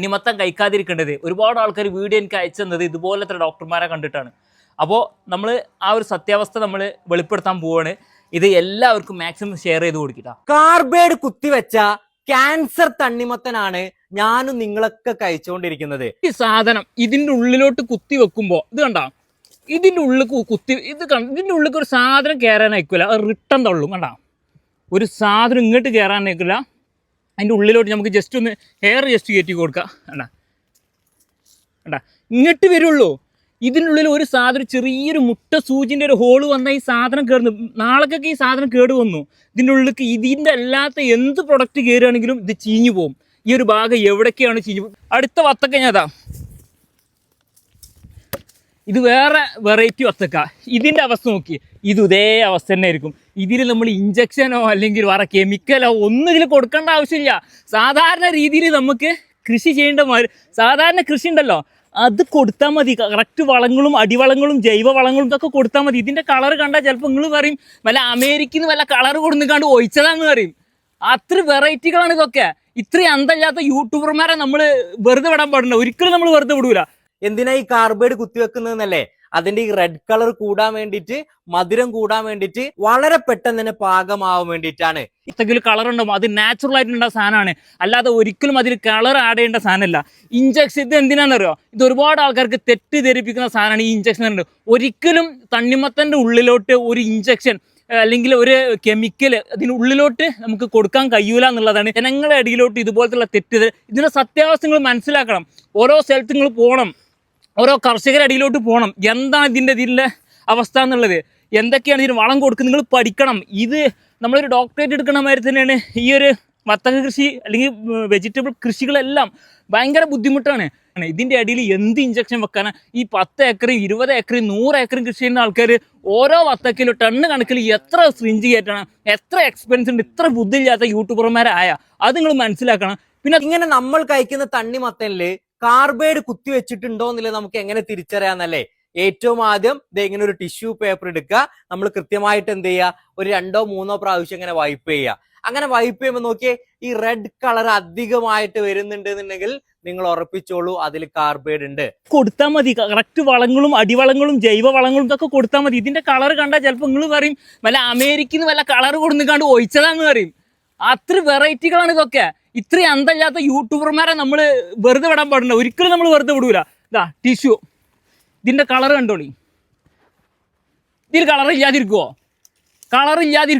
തണ്ണിമത്തൻ കഴിക്കാതിരിക്കേണ്ടത്. ഒരുപാട് ആൾക്കാർ വീഡിയോ എനിക്ക് അയച്ചു തന്നത് ഇതുപോലത്തെ ഡോക്ടർമാരെ കണ്ടിട്ടാണ്. അപ്പോൾ നമ്മൾ ആ ഒരു സത്യാവസ്ഥ നമ്മൾ വെളിപ്പെടുത്താൻ പോവാണ്. ഇത് എല്ലാവർക്കും മാക്സിമം ഷെയർ ചെയ്ത് കൊടുക്കുക. കാർബൈഡ് കുത്തിവെച്ച ക്യാൻസർ തണ്ണിമത്തനാണ് ഞാനും നിങ്ങളൊക്കെ കഴിച്ചുകൊണ്ടിരിക്കുന്നത്. ഈ സാധനം ഇതിൻ്റെ ഉള്ളിലോട്ട് കുത്തി വെക്കുമ്പോൾ ഇത് കണ്ട, ഇതിൻ്റെ ഉള്ളിൽ കുത്തി ഇതിൻ്റെ ഉള്ളിൽ ഒരു സാധനം കയറാനായിക്കില്ല, അത് റിട്ടൺ തള്ളും. കണ്ട, ഒരു സാധനം ഇങ്ങോട്ട് കയറാനായിക്കില്ല. അതിൻ്റെ ഉള്ളിലോട്ട് നമുക്ക് ജസ്റ്റ് ഒന്ന് ഹെയർ ജസ്റ്റ് കയറ്റി കൊടുക്കുക. കണ്ട കണ്ട ഇങ്ങോട്ട് വരുള്ളൂ. ഇതിനുള്ളിൽ ഒരു സാധനം ചെറിയൊരു മുട്ട സൂചിൻ്റെ ഒരു ഹോള് വന്നാൽ ഈ സാധനം കയറുന്നു. നാളേക്കൊക്കെ ഈ സാധനം കേട് വന്നു. ഇതിൻ്റെ ഉള്ളിലേക്ക് ഇതിൻ്റെ അല്ലാത്ത എന്ത് പ്രൊഡക്റ്റ് കയറുകയാണെങ്കിലും ഇത് ചീഞ്ഞു പോകും. ഈ ഒരു ഭാഗം എവിടേക്കാണ് ചീഞ്ഞു പോകും. അടുത്ത വത്തക്ക ഞാതാ, ഇത് വേറെ വെറൈറ്റി വത്തക്ക. ഇതിൻ്റെ അവസ്ഥ നോക്കി, ഇത് ഇതേ അവസ്ഥ തന്നെ ആയിരിക്കും. ഇതിൽ നമ്മൾ ഇഞ്ചക്ഷനോ അല്ലെങ്കിൽ വേറെ കെമിക്കലോ ഒന്നും ഇതിൽ കൊടുക്കേണ്ട ആവശ്യമില്ല. സാധാരണ രീതിയിൽ നമുക്ക് കൃഷി ചെയ്യേണ്ട മാതിരി സാധാരണ കൃഷി ഉണ്ടല്ലോ, അത് കൊടുത്താൽ മതി. കറക്റ്റ് വളങ്ങളും അടിവളങ്ങളും ജൈവ വളങ്ങളും ഇതൊക്കെ കൊടുത്താൽ മതി. ഇതിൻ്റെ കളർ കണ്ടാൽ ചിലപ്പോൾ നിങ്ങൾ പറയും വല്ല അമേരിക്കയിൽ നിന്ന് വല്ല കളർ കൊടുക്കാണ്ട് ഒഴിച്ചതാന്ന് പറയും. അത്ര വെറൈറ്റികളാണ് ഇതൊക്കെ. ഇത്രയും അന്തമില്ലാത്ത യൂട്യൂബർമാരെ നമ്മൾ വെറുതെ വിടാൻ പാടില്ല. ഒരിക്കലും നമ്മൾ വെറുതെ വിടൂല. എന്തിനാ ഈ കാർബൈഡ് കുത്തിവെക്കുന്നതെന്നല്ലേ? അതിന്റെ ഈ റെഡ് കളർ കൂടാൻ വേണ്ടിയിട്ട്, മധുരം കൂടാൻ വേണ്ടിയിട്ട്, വളരെ പെട്ടെന്ന് തന്നെ പാകമാവാൻ വേണ്ടിയിട്ടാണ്. എന്തെങ്കിലും കളർ ഉണ്ടാവും, അത് നാച്ചുറൽ ആയിട്ടുള്ള സാധനമാണ്. അല്ലാതെ ഒരിക്കലും അതിൽ കളർ ആഡ് ചെയ്യേണ്ട സാധനമല്ല. ഇഞ്ചക്ഷൻ ഇത് എന്തിനാണെന്നറിയോ? ഇത് ഒരുപാട് ആൾക്കാർക്ക് തെറ്റിദ്ധരിപ്പിക്കുന്ന സാധനമാണ് ഈ ഇഞ്ചക്ഷൻ ഉണ്ട്. ഒരിക്കലും തണ്ണിമത്തൻ്റെ ഉള്ളിലോട്ട് ഒരു ഇഞ്ചക്ഷൻ അല്ലെങ്കിൽ ഒരു കെമിക്കൽ അതിനുള്ളിലോട്ട് നമുക്ക് കൊടുക്കാൻ കഴിയൂല എന്നുള്ളതാണ് ജനങ്ങളുടെ ഇടയിലോട്ട് ഇതുപോലത്തുള്ള തെറ്റിദ്ധ. ഇതിൻ്റെ സത്യാവസ്ഥകൾ മനസ്സിലാക്കണം. ഓരോ സ്ഥലത്ത് നിങ്ങൾ പോകണം, ഓരോ കർഷകരുടെ അടിയിലോട്ട് പോകണം. എന്താണ് ഇതിൻ്റെ അവസ്ഥ എന്നുള്ളത്, എന്തൊക്കെയാണ് ഇതിന് വളം കൊടുക്കുന്നത് നിങ്ങൾ പഠിക്കണം. ഇത് നമ്മളൊരു ഡോക്ടറേറ്റ് എടുക്കുന്ന മാതിരി തന്നെയാണ് ഈ ഒരു വത്തക കൃഷി അല്ലെങ്കിൽ വെജിറ്റബിൾ കൃഷികളെല്ലാം ഭയങ്കര ബുദ്ധിമുട്ടാണ്. ഇതിൻ്റെ അടിയിൽ എന്ത് ഇഞ്ചക്ഷൻ വെക്കാനാണ്? ഈ 10 ഏക്കറും 20 ഏക്കറും 100 ഏക്കറും കൃഷി ചെയ്യുന്ന ആൾക്കാർ ഓരോ വത്തക്കിലും ടണ്ണ് കണക്കിൽ എത്ര സ്ട്രിഞ്ച് കയറ്റണം, എത്ര എക്സ്പെൻസ് ഉണ്ട്. ഇത്ര ബുദ്ധിയില്ലാത്ത യൂട്യൂബർമാരായ അത് നിങ്ങൾ മനസ്സിലാക്കണം. പിന്നെ ഇങ്ങനെ നമ്മൾ കഴിക്കുന്ന തണ്ണിമത്തനില് കാർബൈഡ് കുത്തിവെച്ചിട്ടുണ്ടോ എന്നുള്ളത് നമുക്ക് എങ്ങനെ തിരിച്ചറിയാന്നല്ലേ? ഏറ്റവും ആദ്യം ഇങ്ങനെ ഒരു ടിഷ്യൂ പേപ്പർ എടുക്കുക. നമ്മൾ കൃത്യമായിട്ട് എന്ത് ചെയ്യുക, ഒരു 2-3 പ്രാവശ്യം ഇങ്ങനെ വൈപ്പ് ചെയ്യുക. അങ്ങനെ വൈപ്പ് ചെയ്യുമ്പോൾ നോക്കിയേ, ഈ റെഡ് കളർ അധികമായിട്ട് വരുന്നുണ്ട് എന്നുണ്ടെങ്കിൽ നിങ്ങൾ ഉറപ്പിച്ചോളൂ അതിൽ കാർബൈഡ് ഉണ്ട്. കൊടുത്താൽ മതി. കറക്റ്റ് വളങ്ങളും അടിവളങ്ങളും ജൈവ വളങ്ങളും ഇതൊക്കെ കൊടുത്താൽ മതി. ഇതിൻ്റെ കളർ കണ്ടാൽ ചിലപ്പോൾ നിങ്ങൾ പറയും വല്ല അമേരിക്കയിൽ നിന്ന് വല്ല കളർ കൊടുക്കാണ്ട് ഒഴിച്ചതാന്ന് പറയും. അത്ര വെറൈറ്റികളാണ് ഇതൊക്കെ. ഇത്രയും അന്തമില്ലാത്ത യൂട്യൂബർമാരെ നമ്മൾ വെറുതെ വിടാൻ പാടില്ല. ഒരിക്കലും നമ്മൾ വെറുതെ വിടൂല. ഇതാ ടിഷ്യൂ, ഇതിൻ്റെ കളർ കണ്ടോളി. ഇതിൽ കളർ ഇല്ലാതിരിക്കുമോ? കളർ ഇല്ലാതിരിക്കും.